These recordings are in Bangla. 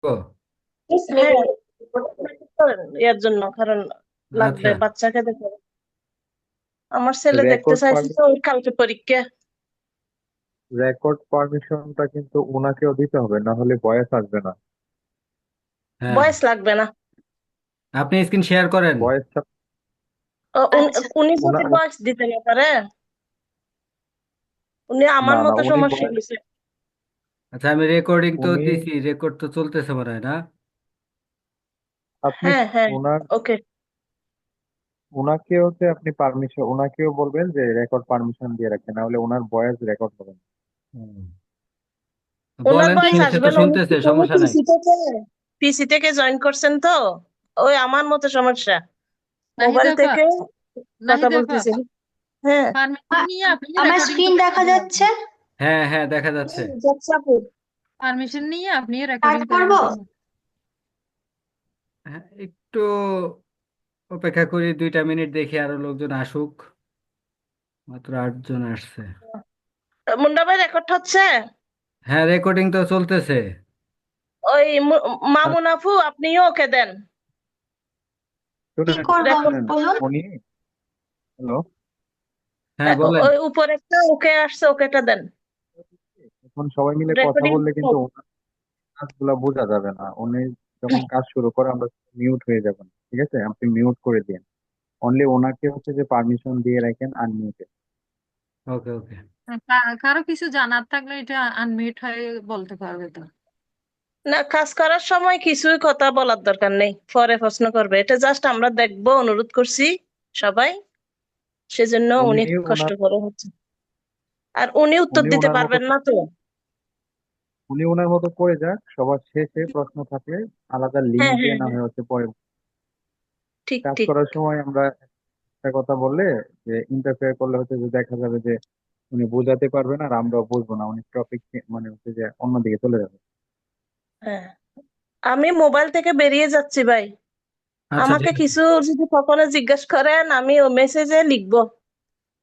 ও, হ্যাঁ, করেন এর জন্য, কারণ লাগবে আচ্ছা। বাচ্চাকে দেখে। আমার ছেলে দেখতে রেকর্ড চাইছে তো, ওর কালকে পরীক্ষা। রেকর্ড পারমিশনটা কিন্তু ওনাকেও দিতে হবে, না হলে ভয়েস আসবে না। হ্যাঁ, বয়স লাগবে না। আপনি স্ক্রিন শেয়ার করেন। ভয়েসটা আচ্ছা। উনি ওনা যদি বয়স দিতে না পারে, উনি আমার না না, মতো উনি সমস্যা ভয়েস হয়েছে। আচ্ছা, আমি রেকর্ডিং তো উনি দিছি, রেকর্ড তো চলতেছে মনে হয় না? আপনি হ্যাঁ হ্যাঁ, ওনার ওকে। ওনাকে হচ্ছে আপনি পারমিশন, ওনাকেও বলবেন যে রেকর্ড পারমিশন দিয়ে রাখেন, না হলে ওনার ভয়েস রেকর্ড হবে না। হুম। ওনার বলেন, বয়স সে আসবে তো না, উনি শুনতেছে, উনি সমস্যা নাই। পিসি থেকে জয়েন করছেন তো। ওই আমার মতো সমস্যা, মোবাইল নাহিদা আপা, থেকে কথা নাহিদা আপা, বলতেছি। হ্যাঁ। পারমিশন আ- নিয়ে আপনি আমার রেকর্ডিংটা স্ক্রিন করে দেখা দিবেন। যাচ্ছে? হ্যাঁ হ্যাঁ, দেখা যাচ্ছে। যাচ্ছে আপু। পারমিশন নিয়ে আপনি স্টার্ট রেকর্ডিংটা করব? দিবেন। হ্যাঁ, একটু অপেক্ষা করি, 2টা মিনিট দেখি আরো লোকজন আসুক। মাত্র 8 জন আসছে। মুন্ডা ভাই, রেকর্ড হচ্ছে। হ্যাঁ, রেকর্ডিং তো চলতেছে। ওই আর মামুন আপু, আপনিও ওকে দেন কি শুনেন করব রেকর্ড। শুনেন বলুন। উনি হ্যালো, হ্যাঁ, বলেন। উপরে একটা ওকে আসছে, ওকেটা দেন। এখন সবাই মিলে কথা রেকর্ডিং। বললে কিন্তু ওনার কাজগুলা বোঝা যাবে না। উনি যখন কাজ শুরু করে আমরা মিউট হয়ে যাবেন, ঠিক আছে? আপনি মিউট করে দিন, অনলি ওনাকে হচ্ছে যে পারমিশন দিয়ে রাখেন আনমিউটে। ওকে ওকে। কারো কিছু জানার থাকলে এটা আনমিউট হয়ে বলতে পারবে তো। না, কাজ করার সময় কিছুই কথা বলার দরকার নেই, পরে প্রশ্ন করবে, এটা জাস্ট আমরা দেখবো, অনুরোধ করছি সবাই, সেজন্য উনি উনি কষ্ট ওনার করে হচ্ছে। আর উনি উত্তর উনি দিতে ওনার মতো পারবেন না তো। উনি ওনার মতো করে যাক, সবার শেষে প্রশ্ন থাকলে আলাদা লিঙ্ক হ্যাঁ দিয়ে হ্যাঁ না হ্যাঁ, হয়ে হচ্ছে পরে ঠিক কাজ ঠিক। করার সময় আমরা একটা কথা বললে যে ইন্টারফেয়ার করলে হচ্ছে যে দেখা যাবে যে উনি বোঝাতে পারবেন আর আমরাও বুঝবো না, উনি টপিক মানে হচ্ছে যে অন্যদিকে চলে যাবে। হ্যাঁ, আমি মোবাইল থেকে বেরিয়ে যাচ্ছি ভাই। আচ্ছা, আমাকে ঠিক আছে। কিছু যদি কখনো জিজ্ঞেস করেন, আমি ও মেসেজে লিখবো।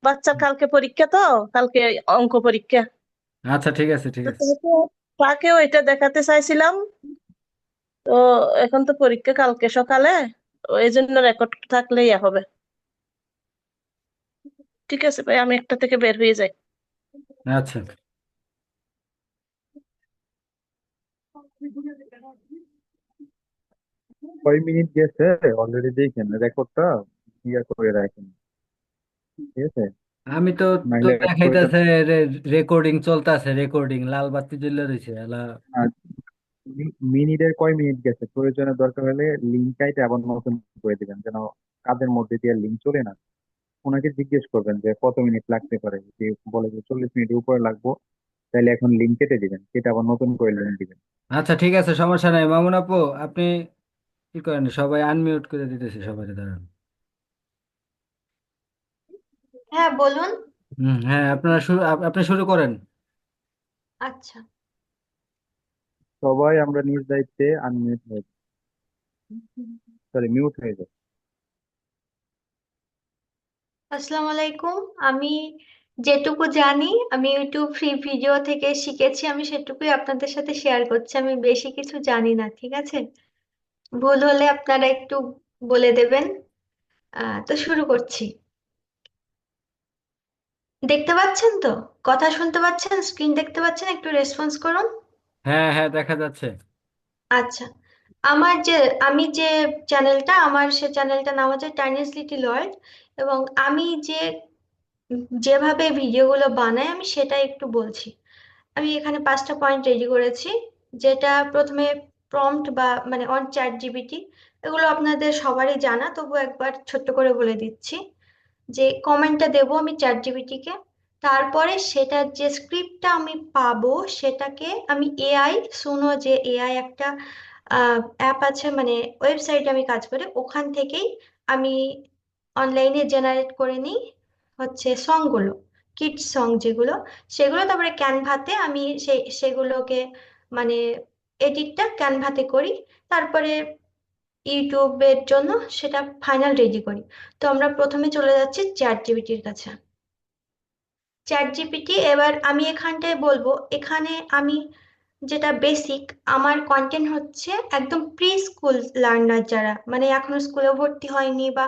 বাচ্চার কালকে পরীক্ষা তো, কালকে অঙ্ক পরীক্ষা। আচ্ছা, ঠিক আছে ঠিক তো আছে। তাকেও এটা দেখাতে চাইছিলাম। তো এখন তো পরীক্ষা কালকে সকালে, এই জন্য রেকর্ড থাকলে ইয়া হবে। ঠিক আছে ভাই, আমি একটা থেকে বের হয়ে যাই। আচ্ছা। 6 মিনিট গেছে অলরেডি, দেখেন রেকর্ডটা ইয়ে করে রাখেন, ঠিক আছে? আমি তো তো নাইলে অ্যাড করে দেন। দেখাইতেছে, রেকর্ডিং চলতেছে, রেকর্ডিং লাল বাতি জ্বলে রয়েছে এলা। আর মিনিটের কয় মিনিট গেছে, প্রয়োজনে দরকার হলে লিঙ্ক কাইটে আবার নতুন করে দিবেন, যেন কাজের মধ্যে দিয়ে লিঙ্ক চলে না। ওনাকে জিজ্ঞেস করবেন যে কত মিনিট লাগতে পারে, যদি বলে যে 40 মিনিটের উপরে লাগবো, তাহলে এখন লিঙ্ক কেটে দিবেন, কেটে আবার নতুন করে লিঙ্ক দিবেন। আচ্ছা, ঠিক আছে, সমস্যা নাই মামুন আপু। আপনি কি করেন, সবাই আনমিউট করে দিতেছে, সবাই দাঁড়ান। হ্যাঁ, বলুন। হ্যাঁ, আপনারা শুরু, আপনি শুরু করেন। আচ্ছা। সবাই আমরা নিজ দায়িত্বে আনমিউট হয়ে, সরি মিউট হয়ে যাই। আসসালামু আলাইকুম। আমি যেটুকু জানি, আমি ইউটিউব ফ্রি ভিডিও থেকে শিখেছি, আমি সেটুকুই আপনাদের সাথে শেয়ার করছি। আমি বেশি কিছু জানি না, ঠিক আছে? ভুল হলে আপনারা একটু বলে দেবেন। তো শুরু করছি। দেখতে পাচ্ছেন তো? কথা শুনতে পাচ্ছেন? স্ক্রিন দেখতে পাচ্ছেন? একটু রেসপন্স করুন। হ্যাঁ হ্যাঁ, দেখা যাচ্ছে। আচ্ছা। আমার যে আমি যে চ্যানেলটা, আমার সে চ্যানেলটার নাম হচ্ছে টাইনিস লিটল ওয়ার্ল্ড। এবং আমি যেভাবে ভিডিওগুলো বানাই, আমি সেটা একটু বলছি। আমি এখানে 5টা পয়েন্ট রেডি করেছি। যেটা প্রথমে প্রম্পট বা মানে অন চ্যাট জিপিটি, এগুলো আপনাদের সবারই জানা, তবু একবার ছোট্ট করে বলে দিচ্ছি। যে কমেন্টটা দেবো আমি চ্যাট জিপিটিকে, তারপরে সেটার যে স্ক্রিপ্টটা আমি পাবো সেটাকে আমি এআই, শুনো যে এআই একটা অ্যাপ আছে, মানে ওয়েবসাইটে আমি কাজ করি, ওখান থেকেই আমি অনলাইনে জেনারেট করে নিই হচ্ছে সংগুলো, কিডস সং যেগুলো, সেগুলো তারপরে ক্যানভাতে আমি সেগুলোকে মানে এডিটটা ক্যানভাতে করি। তারপরে ইউটিউবের জন্য সেটা ফাইনাল রেডি করি। তো আমরা প্রথমে চলে যাচ্ছি চ্যাট জিপিটির কাছে। চ্যাট জিপিটি, এবার আমি এখানটায় বলবো, এখানে আমি যেটা বেসিক। আমার কন্টেন্ট হচ্ছে একদম প্রি স্কুল লার্নার, যারা মানে এখনো স্কুলে ভর্তি হয়নি বা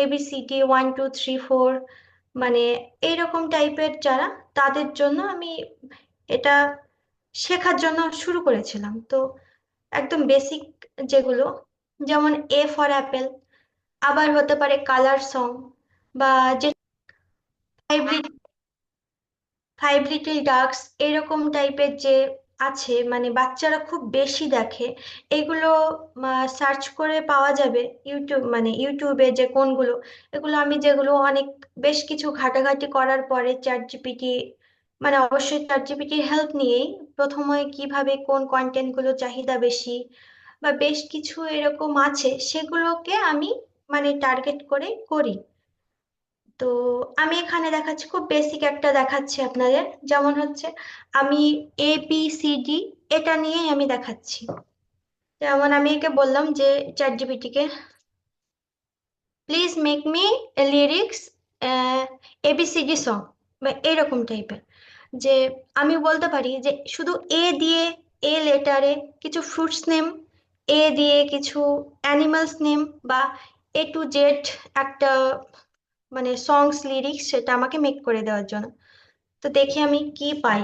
ABCD 1 2 3 4 মানে এইরকম টাইপের যারা, তাদের জন্য আমি এটা শেখার জন্য শুরু করেছিলাম। তো একদম বেসিক যেগুলো, যেমন A ফর অ্যাপেল, আবার হতে পারে কালার সং, বা যে ফাইভ লিটল ডাকস, এরকম টাইপের যে আছে, মানে বাচ্চারা খুব বেশি দেখে, এগুলো সার্চ করে পাওয়া যাবে ইউটিউব, মানে ইউটিউবে যে কোনগুলো, এগুলো আমি যেগুলো অনেক বেশ কিছু ঘাটাঘাটি করার পরে চ্যাট জিপিটি, মানে অবশ্যই চ্যাট জিপিটির হেল্প নিয়েই প্রথমে কিভাবে কোন কন্টেন্ট গুলো চাহিদা বেশি বা বেশ কিছু এরকম আছে, সেগুলোকে আমি মানে টার্গেট করে করি। তো আমি এখানে দেখাচ্ছি, খুব বেসিক একটা দেখাচ্ছি আপনাদের, যেমন হচ্ছে আমি ABCD এটা নিয়েই আমি দেখাচ্ছি। যেমন আমি একে বললাম যে চ্যাট জিপিটিকে, please make me lyrics ABCD song, বা এরকম টাইপের, যে আমি বলতে পারি যে শুধু এ দিয়ে, এ লেটারে কিছু ফ্রুটস নেম, এ দিয়ে কিছু অ্যানিমালস নেম, বা A to Z একটা মানে সংস লিরিক্স, সেটা আমাকে মেক করে দেওয়ার জন্য। তো দেখি আমি কি পাই।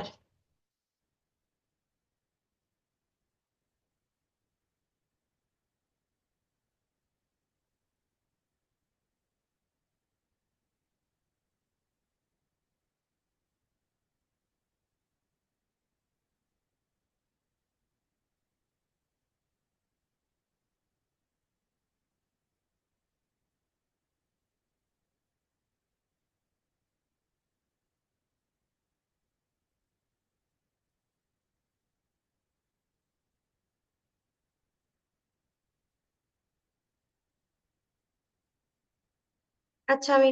আচ্ছা, আমি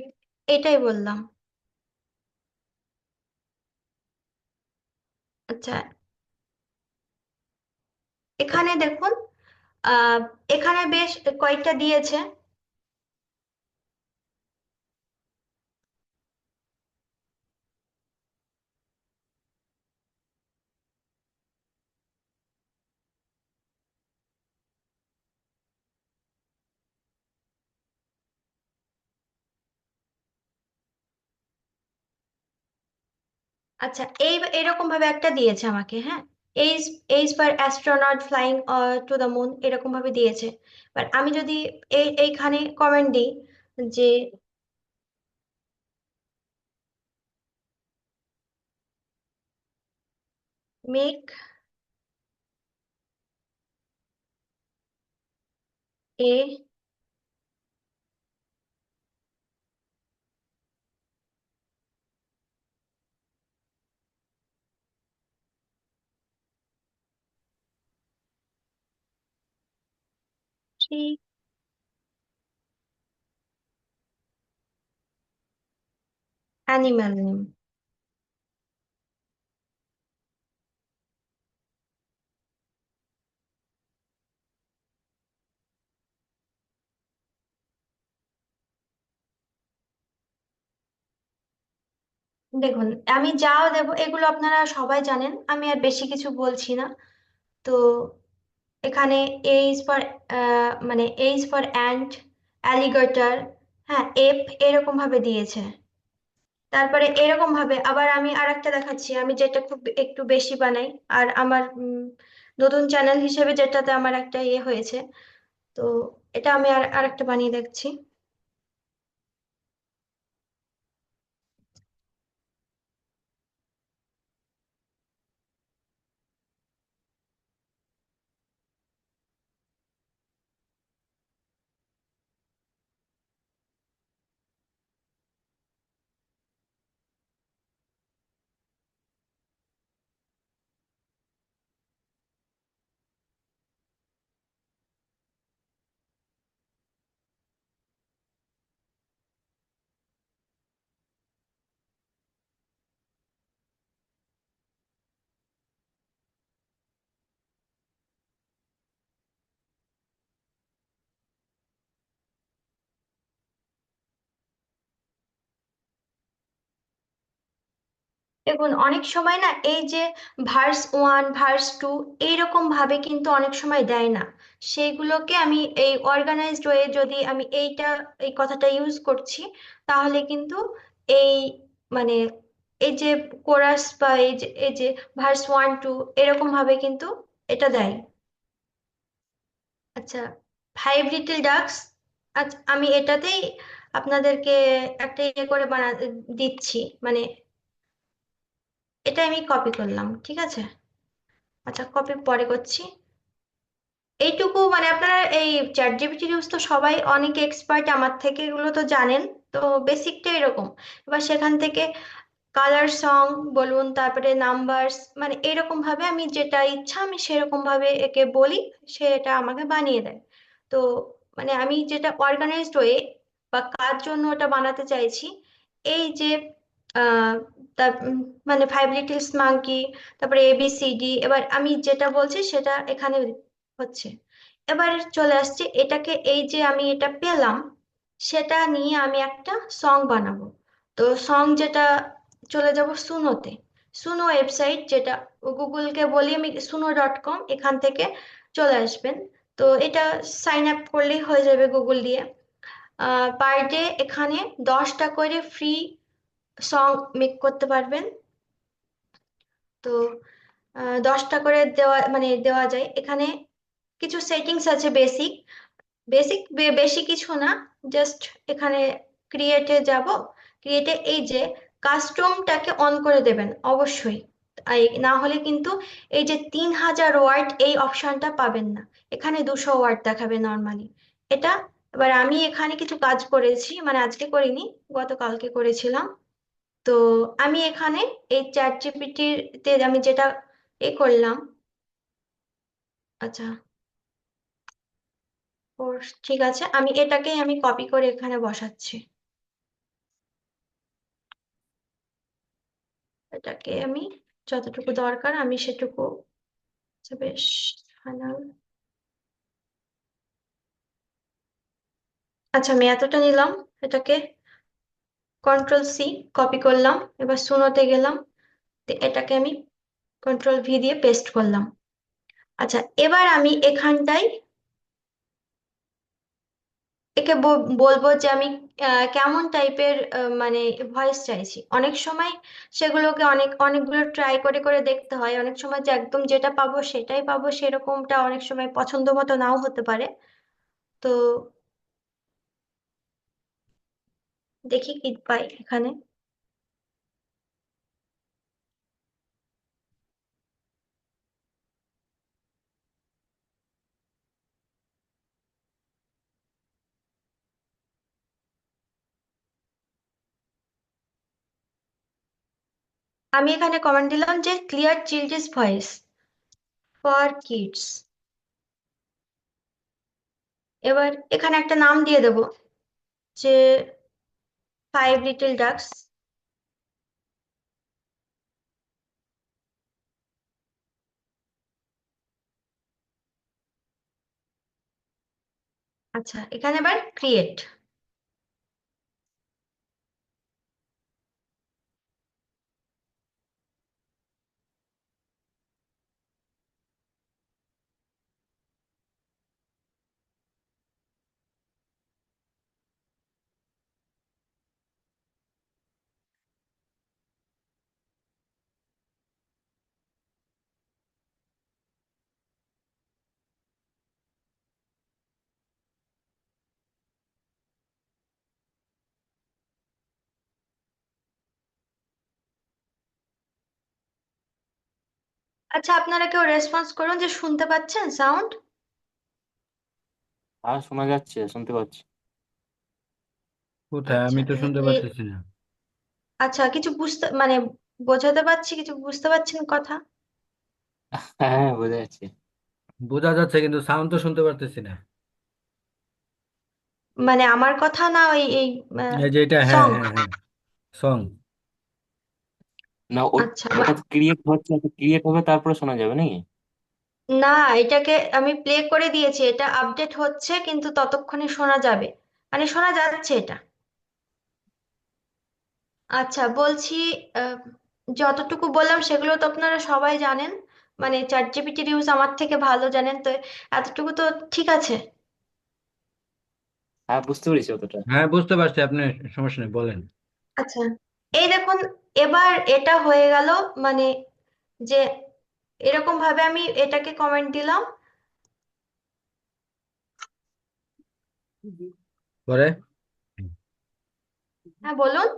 এটাই বললাম। আচ্ছা, এখানে দেখুন, আহ এখানে বেশ কয়েকটা দিয়েছে। আচ্ছা, এরকম ভাবে একটা দিয়েছে আমাকে, হ্যাঁ, age age for astronaut flying to the moon, এরকম ভাবে দিয়েছে। বাট আমি যদি এইখানে কমেন্ট দিই যে make a tree animal name, দেখুন আমি যাও দেবো এগুলো আপনারা সবাই জানেন, আমি আর বেশি কিছু বলছি না। তো এখানে এ ইজ ফর মানে এ ইজ ফর অ্যান্ট, অ্যালিগেটর, হ্যাঁ, এরকম ভাবে দিয়েছে। তারপরে এরকম ভাবে আবার আমি আরেকটা দেখাচ্ছি, আমি যেটা খুব একটু বেশি বানাই, আর আমার নতুন চ্যানেল হিসেবে যেটাতে আমার একটা ইয়ে হয়েছে। তো এটা আমি আরেকটা বানিয়ে দেখছি। দেখুন অনেক সময় না এই যে ভার্স 1 ভার্স 2 এইরকম ভাবে কিন্তু অনেক সময় দেয় না, সেইগুলোকে আমি এই অর্গানাইজড ওয়ে যদি আমি এই কথাটা ইউজ করছি, তাহলে কিন্তু এই মানে এই যে কোরাস বা এই যে ভার্স 1 2 এরকম ভাবে কিন্তু এটা দেয়। আচ্ছা, 5 লিটল ডাকস, আচ্ছা আমি এটাতেই আপনাদেরকে একটা ইয়ে করে দিচ্ছি, মানে এটা আমি কপি করলাম, ঠিক আছে? আচ্ছা, কপি পরে করছি। এইটুকু মানে আপনারা এই চ্যাট জিপিটি ইউজ তো সবাই অনেক এক্সপার্ট, আমার থেকে এগুলো তো জানেন। তো বেসিকটা এরকম। এবার সেখান থেকে কালার সং বলুন, তারপরে নাম্বারস, মানে এরকম ভাবে আমি যেটা ইচ্ছা আমি সেরকম ভাবে একে বলি, সে এটা আমাকে বানিয়ে দেয়। তো মানে আমি যেটা অর্গানাইজড ওয়ে বা কার জন্য ওটা বানাতে চাইছি, এই যে আহ তার মানে 5 লিটলস মাঙ্কি, তারপরে ABCD, এবার আমি যেটা বলছি সেটা এখানে হচ্ছে। এবার চলে আসছে এটাকে, এই যে আমি এটা পেলাম, সেটা নিয়ে আমি একটা সং বানাবো। তো সং যেটা, চলে যাব সুনোতে। সুনো ওয়েবসাইট, যেটা গুগলকে বলি আমি suno.com, এখান থেকে চলে আসবেন। তো এটা সাইন আপ করলেই হয়ে যাবে গুগল দিয়ে। পার ডে এখানে 10টা করে ফ্রি সং মেক করতে পারবেন। তো 10টা করে দেওয়া যায় এখানে। কিছু সেটিংস আছে বেসিক, বেশি কিছু না, জাস্ট এখানে ক্রিয়েটে যাব। ক্রিয়েটে এই যে কাস্টমটাকে অন করে দেবেন অবশ্যই, না হলে কিন্তু এই যে 3000 ওয়ার্ড এই অপশনটা পাবেন না। এখানে 200 ওয়ার্ড দেখাবে নর্মালি এটা। এবার আমি এখানে কিছু কাজ করেছি, মানে আজকে করিনি, গতকালকে করেছিলাম। তো আমি এখানে এই চ্যাট জিপিটিতে আমি যেটা করলাম, আচ্ছা ও ঠিক আছে, আমি এটাকেই আমি কপি করে এখানে বসাচ্ছি। এটাকে আমি যতটুকু দরকার আমি সেটুকু, আচ্ছা বেশ ফাইনাল। আচ্ছা আমি এতটা নিলাম, এটাকে কন্ট্রোল C কপি করলাম। এবার সুনোতে গেলাম, তো এটাকে আমি কন্ট্রোল V দিয়ে পেস্ট করলাম। আচ্ছা এবার আমি এখানটায় একে বলবো যে আমি কেমন টাইপের মানে ভয়েস চাইছি। অনেক সময় সেগুলোকে অনেকগুলো ট্রাই করে করে দেখতে হয়, অনেক সময় যে একদম যেটা পাবো সেটাই পাবো সেরকমটা অনেক সময় পছন্দ মতো নাও হতে পারে। তো দেখি কি পাই এখানে। আমি এখানে কমেন্ট দিলাম যে clear children's voice for kids. এবার এখানে একটা নাম দিয়ে দেবো, যে 5 লিটল ডাকস। আচ্ছা এখানে এবার ক্রিয়েট। আচ্ছা আপনারা কেউ রেসপন্স করুন যে শুনতে পাচ্ছেন সাউন্ড। আর শোনা যাচ্ছে, শুনতে পাচ্ছি। কোথায়? আচ্ছা আমি তো শুনতে পারতেছি না। আচ্ছা কিছু বুঝতে মানে বোঝাতে পারছি, কিছু বুঝতে পারছেন কথা? হ্যাঁ হ্যাঁ, বোঝা যাচ্ছে। বোঝা যাচ্ছে কিন্তু সাউন্ড তো শুনতে পারতেছি না। মানে আমার কথা না ওই এই এই যে এটা, হ্যাঁ সং? হ্যাঁ হ্যাঁ, সং। না, আচ্ছা ওটা ক্রিয়েট হচ্ছে, ক্রিয়েট হবে তারপরে শোনা যাবে নাকি? না, এটাকে আমি প্লে করে দিয়েছি, এটা আপডেট হচ্ছে, কিন্তু ততক্ষণে শোনা যাবে, মানে শোনা যাচ্ছে এটা। আচ্ছা বলছি, আহ, যতটুকু বললাম সেগুলো তো আপনারা সবাই জানেন, মানে চ্যাট জিপিটির ইউজ আমার থেকে ভালো জানেন, তো এতটুকু তো ঠিক আছে। হ্যাঁ, বুঝতে পেরেছি অতটা। হ্যাঁ, বুঝতে পারছি, আপনি সমস্যা নেই, বলেন। আচ্ছা, এই দেখুন, এবার এটা হয়ে গেল, মানে যে এরকম ভাবে আমি এটাকে কমেন্ট দিলাম। পরে হ্যাঁ বলুন।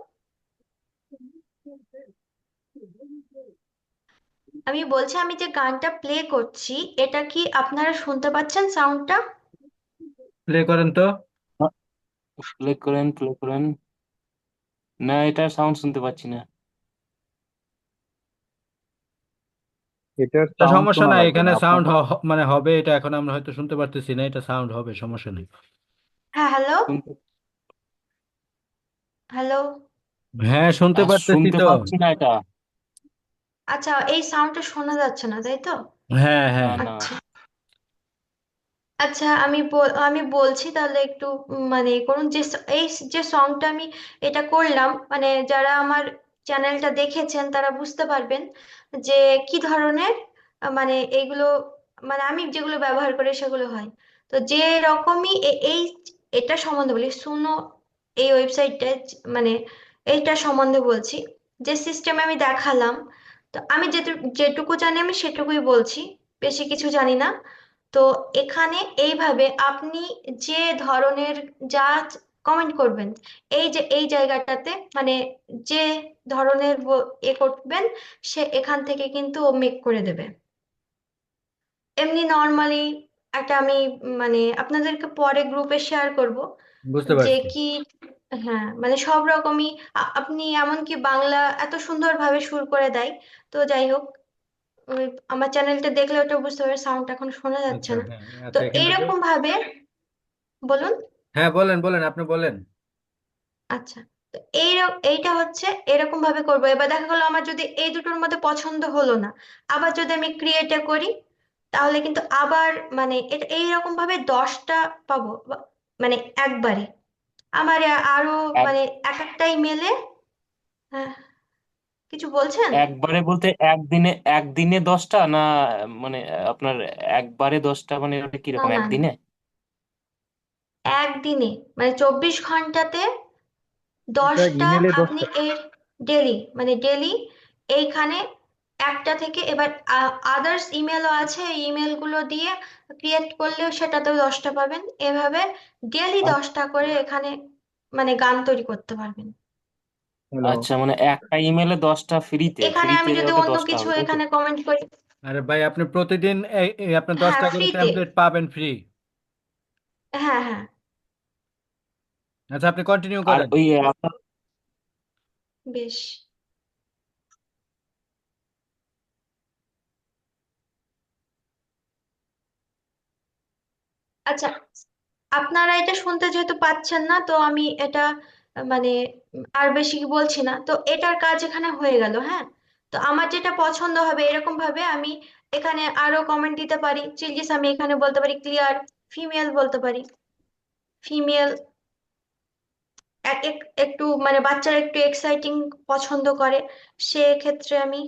আমি বলছি আমি যে গানটা প্লে করছি, এটা কি আপনারা শুনতে পাচ্ছেন সাউন্ডটা? প্লে করেন তো। প্লে করেন, প্লে করেন। না, এটা সাউন্ড শুনতে পাচ্ছি না। এটার এটা সাউন্ড সমস্যা শোনা নাই, লাগবে এখানে না সাউন্ড আপনার। মানে হবে, এটা এখন আমরা হয়তো শুনতে পারতেছি না, এটা সাউন্ড হবে, সমস্যা নেই। হ্যাঁ, হ্যালো, শুনতে হ্যালো। হ্যাঁ, শুনতে পারতেছি শুনতে তো। পাচ্ছি না এটা। আচ্ছা, এই সাউন্ডটা শোনা যাচ্ছে না, তাই তো? হ্যাঁ, না, হ্যাঁ। না। আচ্ছা, আচ্ছা, আমি বলছি তাহলে একটু মানে করুন যে এই যে সংটা আমি এটা করলাম, মানে যারা আমার চ্যানেলটা দেখেছেন তারা বুঝতে পারবেন যে কি ধরনের মানে এইগুলো, মানে আমি যেগুলো ব্যবহার করি সেগুলো হয়। তো যে রকমই এই এটা সম্বন্ধে বলি, শুনো, এই ওয়েবসাইটটা, মানে এইটা সম্বন্ধে বলছি, যে সিস্টেমে আমি দেখালাম। তো আমি যেটুকু জানি আমি সেটুকুই বলছি, বেশি কিছু জানি না। তো এখানে এইভাবে আপনি যে ধরনের যা কমেন্ট করবেন, এই যে এই জায়গাটাতে, মানে যে ধরনের করবেন, সে এখান থেকে কিন্তু ও মেক করে দেবে। এমনি নর্মালি একটা আমি মানে আপনাদেরকে পরে গ্রুপে শেয়ার করব বুঝতে যে পারছি। কি, হ্যাঁ মানে সব রকমই আপনি এমনকি বাংলা এত সুন্দরভাবে সুর করে দেয়। তো যাই হোক, ওই আমার চ্যানেলটা দেখলে ওটা বুঝতে পারবে, সাউন্ড এখন শোনা যাচ্ছে আচ্ছা, না। হ্যাঁ, তো আচ্ছা, এখান থেকে। এইরকম ভাবে বলুন। হ্যাঁ, বলেন বলেন, আপনি বলেন। আচ্ছা, তো এইটা হচ্ছে এরকম ভাবে করবো। এবার দেখা গেলো আমার যদি এই দুটোর মধ্যে পছন্দ হলো না, আবার যদি আমি ক্রিয়েটে করি, তাহলে কিন্তু আবার মানে এটা এইরকম ভাবে 10টা পাবো, মানে একবারে আমার আরো এক মানে এক একটাই মেলে। হ্যাঁ, কিছু বলছেন? একবারে বলতে একদিনে, একদিনে 10টা না? মানে আপনার একবারে 10টা মানে ওটা না, কিরকম না, না, একদিনে? একদিনে মানে 24 ঘন্টাতে এটা 10টা ইমেলে আপনি 10টা। এর ডেলি, মানে ডেলি এইখানে একটা থেকে, এবার আদার্স ইমেলও আছে, এই ইমেলগুলো দিয়ে ক্রিয়েট করলেও সেটাতেও 10টা পাবেন। এভাবে ডেলি 10টা করে এখানে মানে গান তৈরি করতে পারবেন। হ্যালো। আচ্ছা, মানে একটা ইমেলে 10টা, ফ্রিতে এখানে ফ্রিতে আমি যদি ওটা অন্য 10টা কিছু হবে, তাই তো? এখানে কমেন্ট করি, আরে ভাই, আপনি প্রতিদিন এই আপনার হ্যাঁ 10টা করে ফ্রিতে, টেমপ্লেট পাবেন ফ্রি। হ্যাঁ, হ্যাঁ, আচ্ছা, আপনি কন্টিনিউ আর করেন। ওই আপনার বেশ। আচ্ছা, আপনারা এটা শুনতে যেহেতু পাচ্ছেন না, তো আমি এটা মানে আর বেশি কি বলছি না, তো এটার কাজ এখানে হয়ে গেল। হ্যাঁ, তো আমার যেটা পছন্দ হবে এরকম ভাবে আমি এখানে আরো কমেন্ট দিতে পারি, চেঞ্জেস আমি এখানে বলতে পারি, ক্লিয়ার ফিমেল বলতে পারি, ফিমেল একটু মানে বাচ্চারা একটু এক্সাইটিং পছন্দ করে, সেক্ষেত্রে আমি,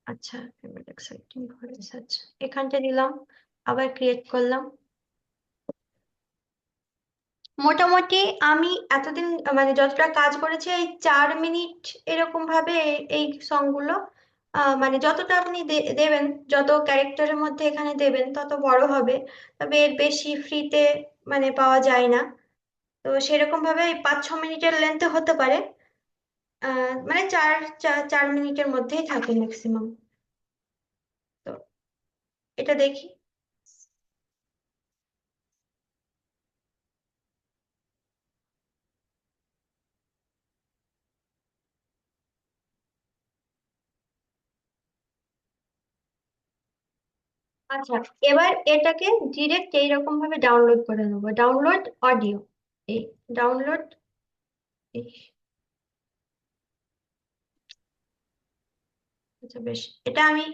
আচ্ছা ফিমেল এক্সাইটিং ভয়েস, আচ্ছা এখানটা দিলাম, আবার ক্রিয়েট করলাম। মোটামুটি আমি এতদিন মানে যতটা কাজ করেছি, এই 4 মিনিট এরকম ভাবে এই সং গুলো মানে যতটা আপনি দেবেন, যত ক্যারেক্টারের মধ্যে এখানে দেবেন তত বড় হবে। তবে এর বেশি ফ্রিতে মানে পাওয়া যায় না। তো সেরকম ভাবে এই 5-6 মিনিটের লেন্থে হতে পারে, মানে 4 মিনিটের মধ্যেই থাকে ম্যাক্সিমাম। তো এটা দেখি। আচ্ছা, এবার এটাকে ডিরেক্ট এইরকম ভাবে ডাউনলোড করে নেবো, ডাউনলোড অডিও, এই ডাউনলোড, আচ্ছা বেশ, এটা আমি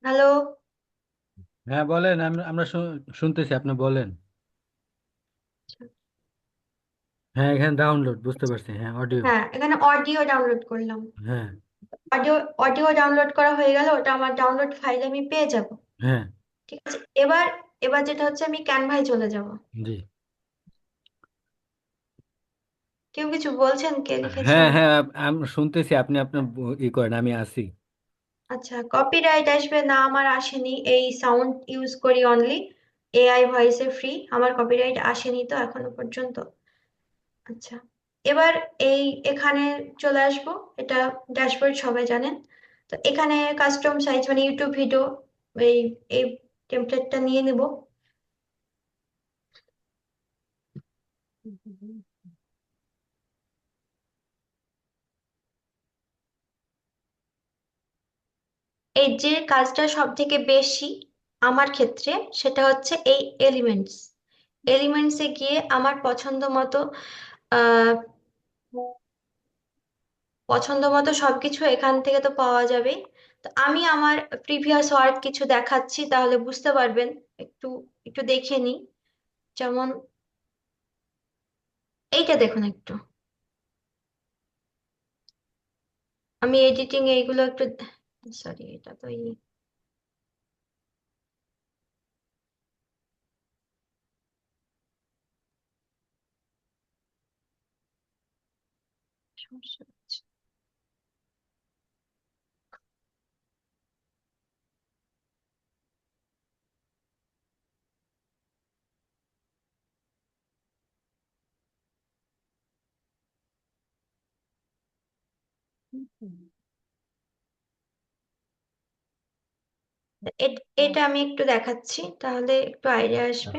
হ্যালো। হ্যাঁ বলেন, আমরা শুনতেছি, আপনি বলেন। হ্যাঁ, এখানে ডাউনলোড, বুঝতে পারছি, হ্যাঁ অডিও। হ্যাঁ, এখানে অডিও ডাউনলোড করলাম। হ্যাঁ। অডিও অডিও ডাউনলোড করা হয়ে গেল, ওটা আমার ডাউনলোড ফাইল আমি পেয়ে যাব। হ্যাঁ। ঠিক আছে, এবার এবার যেটা হচ্ছে আমি ক্যানভায় চলে যাব। জি। কেউ কিছু বলছেন, কে হ্যাঁ লিখেছেন? হ্যাঁ, আমি শুনতেছি, আপনি আপনার ই করেন, আমি আছি। আচ্ছা, কপিরাইট আসবে না, আমার আসেনি, এই সাউন্ড ইউজ করি অনলি, এআই ভয়েসে ফ্রি, আমার কপিরাইট আসেনি তো এখনো পর্যন্ত। আচ্ছা, এবার এই এখানে চলে আসবো, এটা ড্যাশবোর্ড সবাই জানেন। তো এখানে কাস্টম সাইজ মানে ইউটিউব ভিডিও, এই এই টেমপ্লেটটা নিয়ে নিব। এই যে কাজটা সব থেকে বেশি আমার ক্ষেত্রে, সেটা হচ্ছে এই এলিমেন্টস। এলিমেন্টসে গিয়ে আমার আহ পছন্দ মতো সবকিছু এখান থেকে তো পাওয়া যাবে। তো আমি আমার প্রিভিয়াস ওয়ার্ক কিছু দেখাচ্ছি, তাহলে বুঝতে পারবেন। একটু একটু দেখে নিই। যেমন এইটা দেখুন একটু, আমি এডিটিং এইগুলো একটু, সরি এটা তো সমস্যা হচ্ছে। এটা আমি একটু দেখাচ্ছি, তাহলে একটু আইডিয়া আসবে।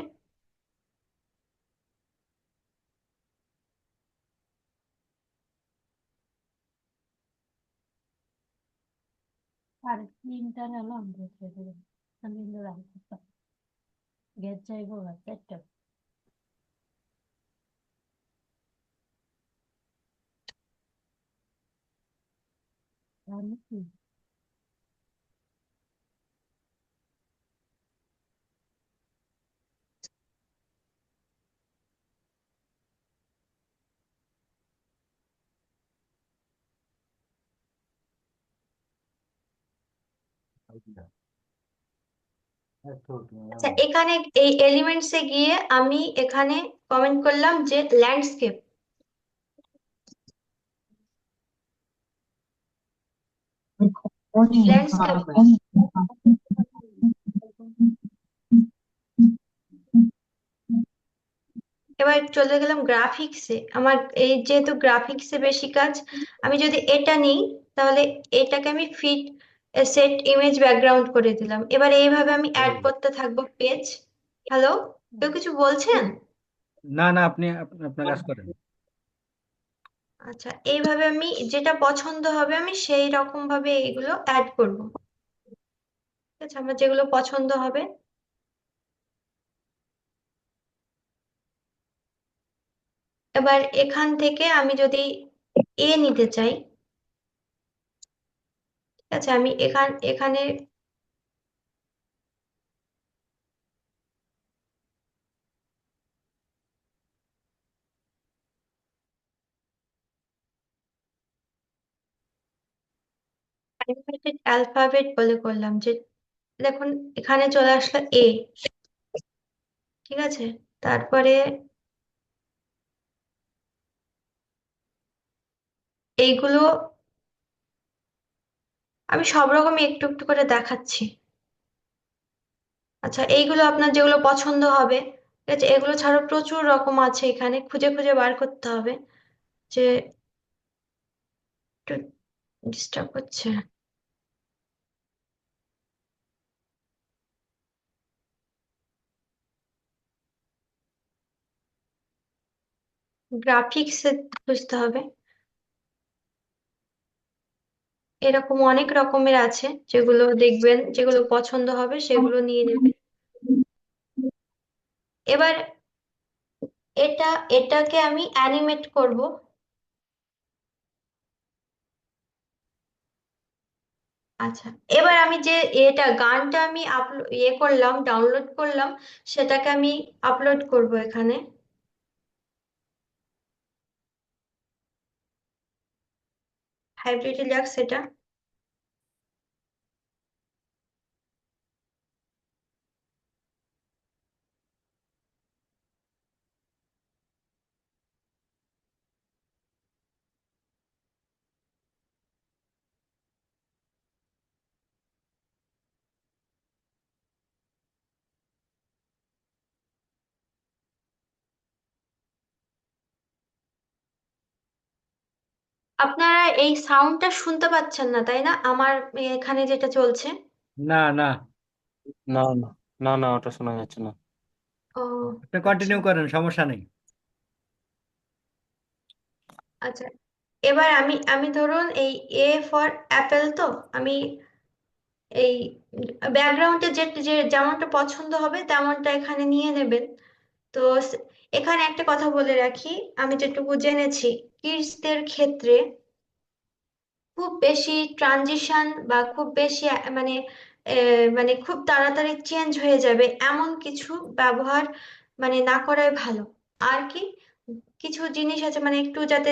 আর তিনটা হলো আমরা ছেড়ে দেবো। আমি হলো রাখতে গ্যাস চাইবো আর চারটা আমি কি আচ্ছা, এখানে এই এলিমেন্টসে গিয়ে আমি এখানে কমেন্ট করলাম যে ল্যান্ডস্কেপ। ল্যান্ডস্কেপ এবার চলে গেলাম গ্রাফিক্সে। আমার এই যেহেতু গ্রাফিক্সে বেশি কাজ, আমি যদি এটা নিই, তাহলে এটাকে আমি সেট ইমেজ ব্যাকগ্রাউন্ড করে দিলাম। এবার এইভাবে আমি অ্যাড করতে থাকবো পেজ। হ্যালো, কেউ কিছু বলছেন? না না, আপনি আপনার কাজ করেন। আচ্ছা, এইভাবে আমি যেটা পছন্দ হবে আমি সেই রকম ভাবে এগুলো অ্যাড করব। ঠিক আছে, আমার যেগুলো পছন্দ হবে। এবার এখান থেকে আমি যদি এ নিতে চাই, ঠিক আছে, আমি এখানে অ্যানিমেটেড অ্যালফাবেট বলে করলাম, যে দেখুন এখানে চলে আসলো এ। ঠিক আছে, তারপরে এইগুলো আমি সব রকমই একটু একটু করে দেখাচ্ছি। আচ্ছা, এইগুলো আপনার যেগুলো পছন্দ হবে, ঠিক আছে, এগুলো ছাড়াও প্রচুর রকম আছে, এখানে খুঁজে খুঁজে বার করতে হবে। যে একটু ডিস্টার্ব হচ্ছে। গ্রাফিক্সে খুঁজতে হবে। এরকম অনেক রকমের আছে, যেগুলো দেখবেন, যেগুলো পছন্দ হবে সেগুলো নিয়ে নেবেন। এবার এটাকে আমি অ্যানিমেট করব। আচ্ছা, এবার আমি যে গানটা আমি করলাম, ডাউনলোড করলাম, সেটাকে আমি আপলোড করব এখানে। হাইব্রিড রিল্যাক্স এটা। আপনারা এই সাউন্ডটা শুনতে পাচ্ছেন না, তাই না? আমার এখানে যেটা চলছে। না না, না না, না না, ওটা শোনা যাচ্ছে না। ও আপনি আচ্ছা কন্টিনিউ করেন, সমস্যা নেই। আচ্ছা। এবার আমি আমি ধরুন এই এ ফর অ্যাপেল, তো আমি এই ব্যাকগ্রাউন্ডে যে যে যেমনটা পছন্দ হবে তেমনটা এখানে নিয়ে নেবেন। তো এখানে একটা কথা বলে রাখি, আমি যেটুকু জেনেছি, কিডসদের ক্ষেত্রে খুব বেশি ট্রানজিশন বা খুব বেশি মানে খুব তাড়াতাড়ি চেঞ্জ হয়ে যাবে এমন কিছু ব্যবহার মানে না করাই ভালো। আর কি কিছু জিনিস আছে মানে একটু যাতে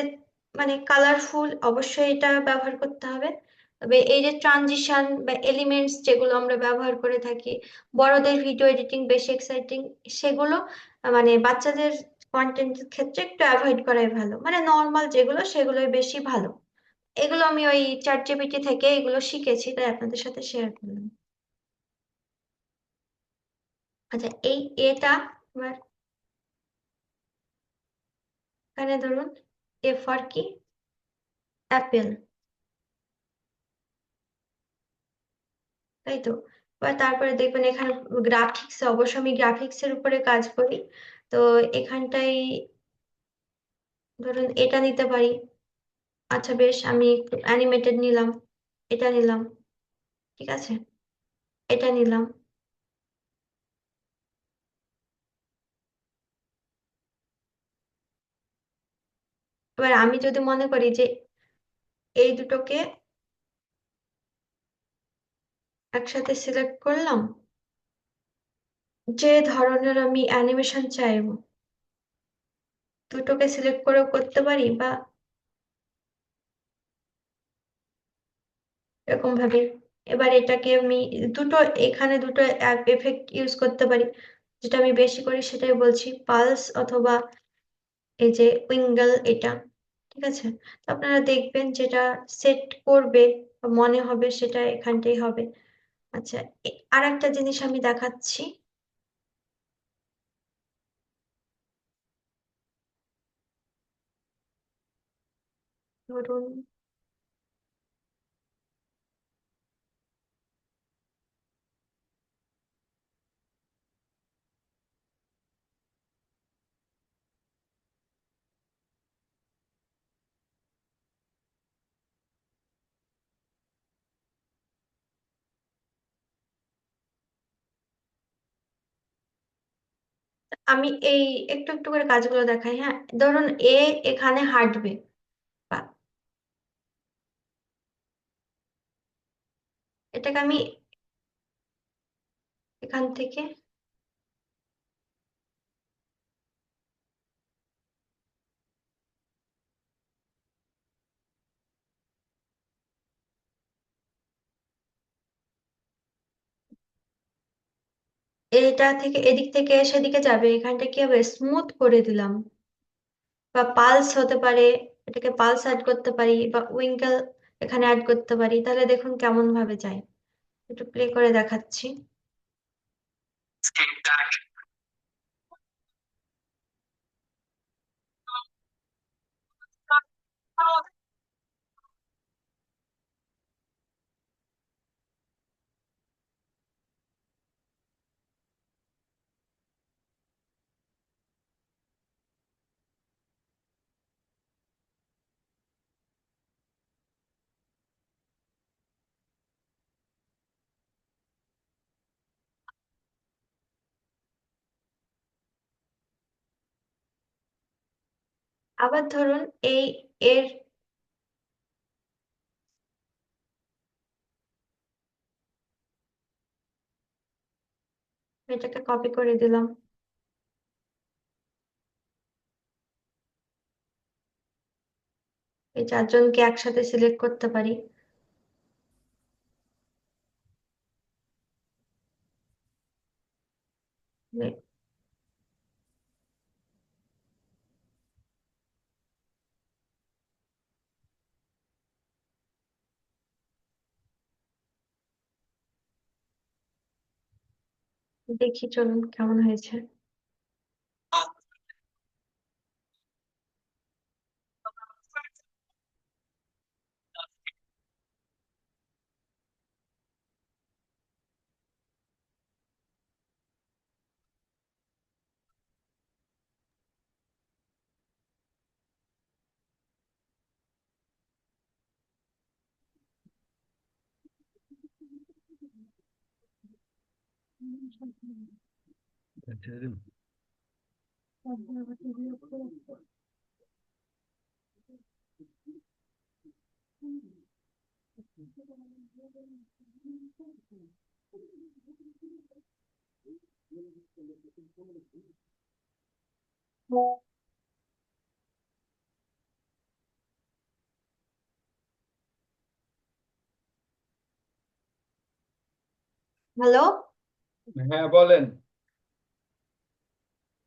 মানে কালারফুল, অবশ্যই এটা ব্যবহার করতে হবে। তবে এই যে ট্রানজিশন বা এলিমেন্টস যেগুলো আমরা ব্যবহার করে থাকি, বড়দের ভিডিও এডিটিং বেশি এক্সাইটিং, সেগুলো মানে বাচ্চাদের কন্টেন্টের ক্ষেত্রে একটু অ্যাভয়েড করাই ভালো, মানে নর্মাল যেগুলো সেগুলোই বেশি ভালো। এগুলো আমি ওই চ্যাট জিপিটি থেকে এগুলো শিখেছি, তাই আপনাদের সাথে শেয়ার করলাম। আচ্ছা, এটা আমার এখানে ধরুন এ ফর কি অ্যাপেল, তাই তো। এবার তারপরে দেখবেন এখানে গ্রাফিক্স, অবশ্য আমি গ্রাফিক্স এর উপরে কাজ করি, তো এখানটাই ধরুন এটা নিতে পারি। আচ্ছা বেশ, আমি অ্যানিমেটেড নিলাম, এটা নিলাম, ঠিক আছে, এটা নিলাম। এবার আমি যদি মনে করি যে এই দুটোকে একসাথে সিলেক্ট করলাম, যে ধরনের আমি অ্যানিমেশন চাইবো দুটোকে সিলেক্ট করেও করতে পারি, বা এরকম ভাবে। এবার এটাকে আমি দুটো, এখানে দুটো এফেক্ট ইউজ করতে পারি। যেটা আমি বেশি করি সেটাই বলছি, পালস অথবা এই যে উইঙ্গল, এটা ঠিক আছে। তো আপনারা দেখবেন যেটা সেট করবে বা মনে হবে সেটা এখানটাই হবে। আচ্ছা, আর একটা জিনিস আমি দেখাচ্ছি, ধরুন আমি এই একটু একটু করে কাজগুলো দেখাই, হ্যাঁ। ধরুন এখানে হাঁটবে, বা এটাকে আমি এখান থেকে এটা থেকে এদিক থেকে সেদিকে যাবে, এখানটা কি হবে, স্মুথ করে দিলাম। বা পালস হতে পারে, এটাকে পালস অ্যাড করতে পারি, বা উইঙ্কেল এখানে অ্যাড করতে পারি, তাহলে দেখুন কেমন ভাবে যায়। একটু প্লে করে দেখাচ্ছি। আবার ধরুন এই এর এটাকে কপি করে দিলাম। এই চারজনকে একসাথে সিলেক্ট করতে পারি। দেখি চলুন কেমন হয়েছে। হ্যালো, হ্যাঁ বলেন।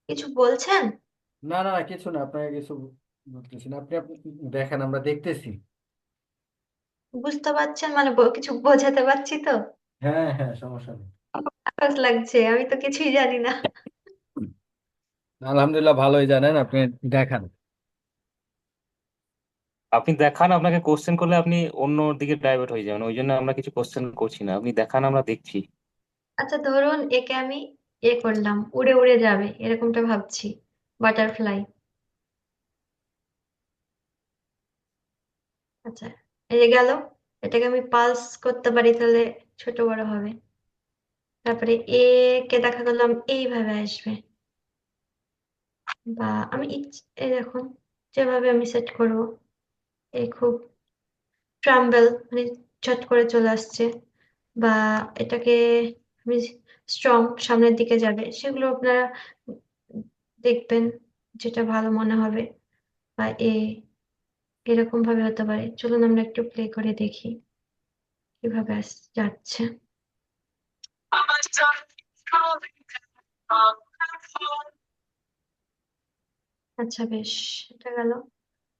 কিছু বলছেন? না না না, কিছু না, আপনাকে কিছু বলতেছি না, আপনি আপনি দেখেন, আমরা দেখতেছি। বুঝতে পারছেন মানে কিছু বোঝাতে পারছি তো? হ্যাঁ হ্যাঁ, সমস্যা নেই। আকাশ লাগছে, আমি তো কিছুই জানি না। আলহামদুলিল্লাহ, ভালোই জানেন আপনি, দেখান। আপনি দেখান, আপনাকে কোশ্চেন করলে আপনি অন্য দিকে ডাইভার্ট হয়ে যাবেন, ওই জন্য আমরা কিছু কোশ্চেন করছি না, আপনি দেখান, আমরা দেখছি। আচ্ছা ধরুন একে আমি করলাম, উড়ে উড়ে যাবে এরকমটা ভাবছি, বাটারফ্লাই। আচ্ছা, এই যে গেল। এটাকে আমি পালস করতে পারি, তাহলে ছোট বড় হবে। তারপরে কে দেখা গেলাম এইভাবে আসবে, বা আমি এই দেখুন যেভাবে আমি সেট করব, এই খুব ট্রাম্বল মানে চট করে চলে আসছে। বা এটাকে আমি স্ট্রং সামনের দিকে যাবে, সেগুলো আপনারা দেখবেন যেটা ভালো মনে হবে। বা এরকম ভাবে হতে পারে। চলুন আমরা একটু প্লে করে দেখি কিভাবে যাচ্ছে। আচ্ছা বেশ, এটা গেল।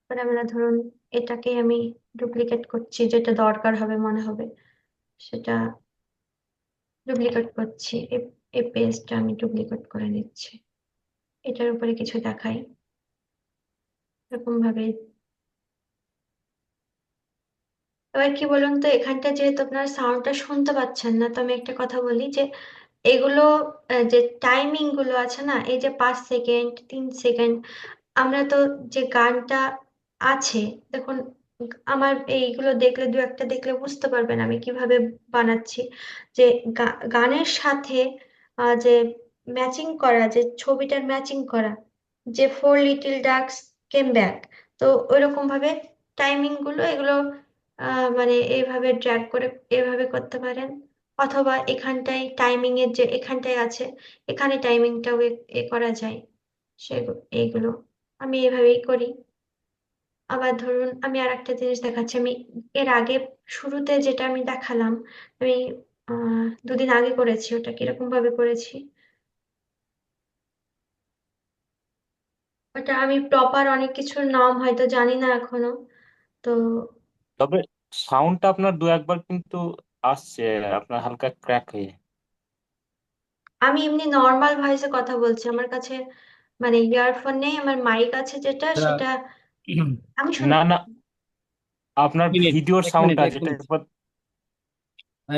এবার আমরা ধরুন এটাকে আমি ডুপ্লিকেট করছি, যেটা দরকার হবে মনে হবে সেটা ডুপ্লিকেট করছি। এই পেজটা আমি ডুপ্লিকেট করে নিচ্ছি, এটার উপরে কিছু দেখাই এরকম ভাবে। এবার কি বলুন তো, এখানটা যেহেতু আপনারা সাউন্ডটা শুনতে পাচ্ছেন না, তো আমি একটা কথা বলি যে এগুলো যে টাইমিং গুলো আছে না, এই যে 5 সেকেন্ড 3 সেকেন্ড, আমরা তো যে গানটা আছে, দেখুন আমার এইগুলো দেখলে, দু একটা দেখলে বুঝতে পারবেন আমি কিভাবে বানাচ্ছি। যে গানের সাথে যে ম্যাচিং করা, যে ছবিটার ম্যাচিং করা, যে four little ducks came back, তো ওইরকম ভাবে টাইমিং গুলো এগুলো মানে এইভাবে ড্র্যাগ করে এভাবে করতে পারেন। অথবা এখানটায় টাইমিং এর যে এখানটায় আছে, এখানে টাইমিংটাও করা যায়। এইগুলো আমি এভাবেই করি। আবার ধরুন আমি আর একটা জিনিস দেখাচ্ছি, আমি এর আগে শুরুতে যেটা আমি দেখালাম, আমি 2 দিন আগে করেছি, ওটা কিরকম ভাবে করেছি, ওটা আমি প্রপার অনেক কিছুর নাম হয়তো জানি না এখনো। তো তবে সাউন্ডটা আপনার দু একবার কিন্তু আসছে, আপনার হালকা ক্র্যাক হয়ে। আমি এমনি নর্মাল ভয়েসে কথা বলছি, আমার কাছে মানে ইয়ারফোন নেই, আমার মাইক আছে যেটা, আচ্ছা, সেটা আমি না শুনতে। না, আপনার মিনিট, ভিডিওর এক মিনিট সাউন্ডটা এক যেটা মিনিট একবার।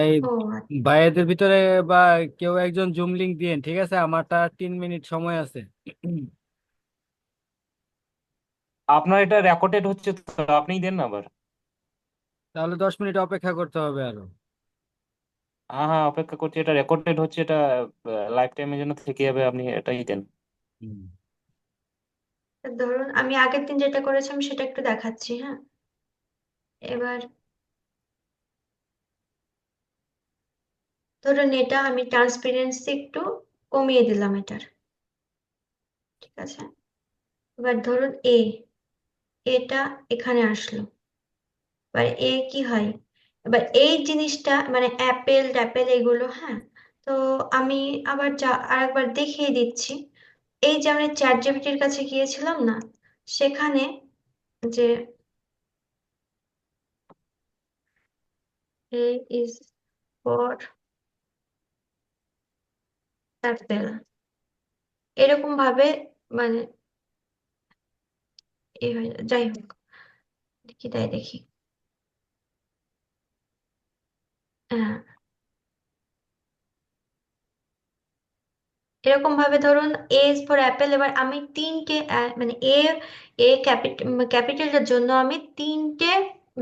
এই ও আচ্ছা। ভাইয়াদের ভিতরে বা কেউ একজন জুম লিংক দিয়েন, ঠিক আছে? আমারটা 3 মিনিট সময় আছে। আপনার এটা রেকর্ডেড হচ্ছে তো, আপনিই দেন না আবার। তাহলে 10 মিনিট অপেক্ষা করতে হবে আরো। হ্যাঁ হ্যাঁ, অপেক্ষা করছি, এটা রেকর্ডেড হচ্ছে, এটা লাইফ টাইমের জন্য থেকে যাবে, আপনি এটাই দেন। হুম। ধরুন আমি আগের দিন যেটা করেছিলাম সেটা একটু দেখাচ্ছি, হ্যাঁ। এবার ধরুন এটা আমি ট্রান্সপারেন্সি একটু কমিয়ে দিলাম এটার, ঠিক আছে। এবার ধরুন এটা এখানে আসলো। এবার কি হয়, এবার এই জিনিসটা মানে অ্যাপেল ট্যাপেল এগুলো, হ্যাঁ। তো আমি আবার আরেকবার দেখিয়ে দিচ্ছি। এই যে আমরা চ্যাট জিপিটির কাছে গিয়েছিলাম না, সেখানে যে এ ইজ ফর অ্যাপেল, এরকম ভাবে মানে হয়ে যায়। যাই হোক, দেখি তাই দেখি, হ্যাঁ। এরকম ভাবে ধরুন এ ইজ ফর অ্যাপেল, এবার আমি তিনটে মানে এ ক্যাপিটালটার জন্য আমি তিনটে,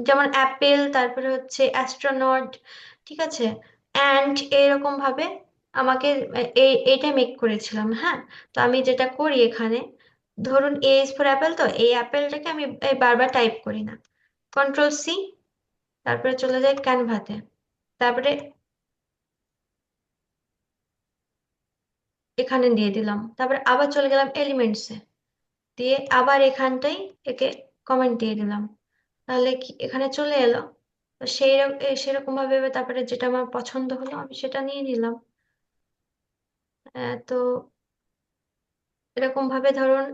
যেমন অ্যাপেল, তারপরে হচ্ছে অ্যাস্ট্রোনট, ঠিক আছে, অ্যান্ড এরকম ভাবে আমাকে এইটা মেক করেছিলাম, হ্যাঁ। তো আমি যেটা করি এখানে, ধরুন এ ইজ ফর অ্যাপেল, তো এই অ্যাপেলটাকে আমি বারবার টাইপ করি না, কন্ট্রোল C, তারপরে চলে যাই ক্যানভাতে, তারপরে এখানে দিয়ে দিলাম, তারপরে আবার চলে গেলাম এলিমেন্টসে, দিয়ে আবার এখানটাই একে কমেন্ট দিয়ে দিলাম, তাহলে কি এখানে চলে এলো। তো সেরকম ভাবে এবার তারপরে যেটা আমার পছন্দ হলো আমি সেটা নিয়ে নিলাম। তো এরকম ভাবে ধরুন,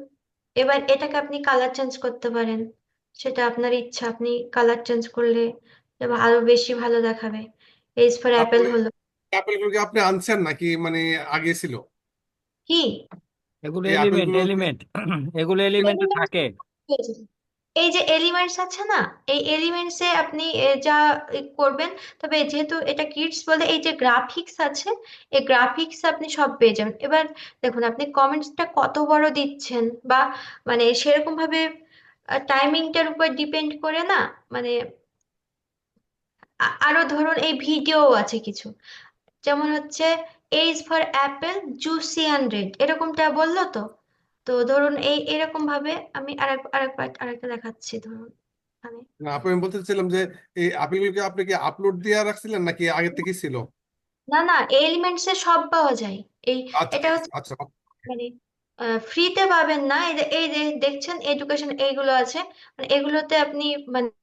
এবার এটাকে আপনি কালার চেঞ্জ করতে পারেন, সেটা আপনার ইচ্ছা, আপনি কালার চেঞ্জ করলে এবার আরো বেশি ভালো দেখাবে। এইজ ফর অ্যাপেল আপনি হলো অ্যাপেলগুলোকে আপনি আনছেন নাকি মানে আগে ছিল? কি, এগুলো এই এলিমেন্ট আপেলগুলো এলিমেন্ট এগুলো এলিমেন্টে থাকে। এই যে এলিমেন্টস আছে না, এই এলিমেন্টসে আপনি যা করবেন, তবে যেহেতু এটা কিডস বলে এই যে গ্রাফিক্স আছে, এই গ্রাফিক্স আপনি সব পেয়ে যাবেন। এবার দেখুন আপনি কমেন্টসটা কত বড় দিচ্ছেন, বা মানে সেরকম ভাবে টাইমিংটার উপর ডিপেন্ড করে না, মানে আরো ধরুন এই ভিডিও আছে কিছু, যেমন হচ্ছে age for Apple juicy and red, এরকমটা বললো তো। তো ধরুন এরকম ভাবে আমি আরেকটা দেখাচ্ছি, ধরুন এখানে। না, আপনি আমি বলতে চাচ্ছিলাম যে এই আপেলগুলোকে আপনি কি আপলোড দিয়ে রাখছিলেন নাকি আগে থেকেই ছিল? না না, এলিমেন্টস এ সব পাওয়া যায়। এই আচ্ছা এটা হচ্ছে আচ্ছা। মানে ফ্রিতে পাবেন না, এই যে দেখছেন এডুকেশন এইগুলো আছে, মানে এগুলোতে আপনি মানে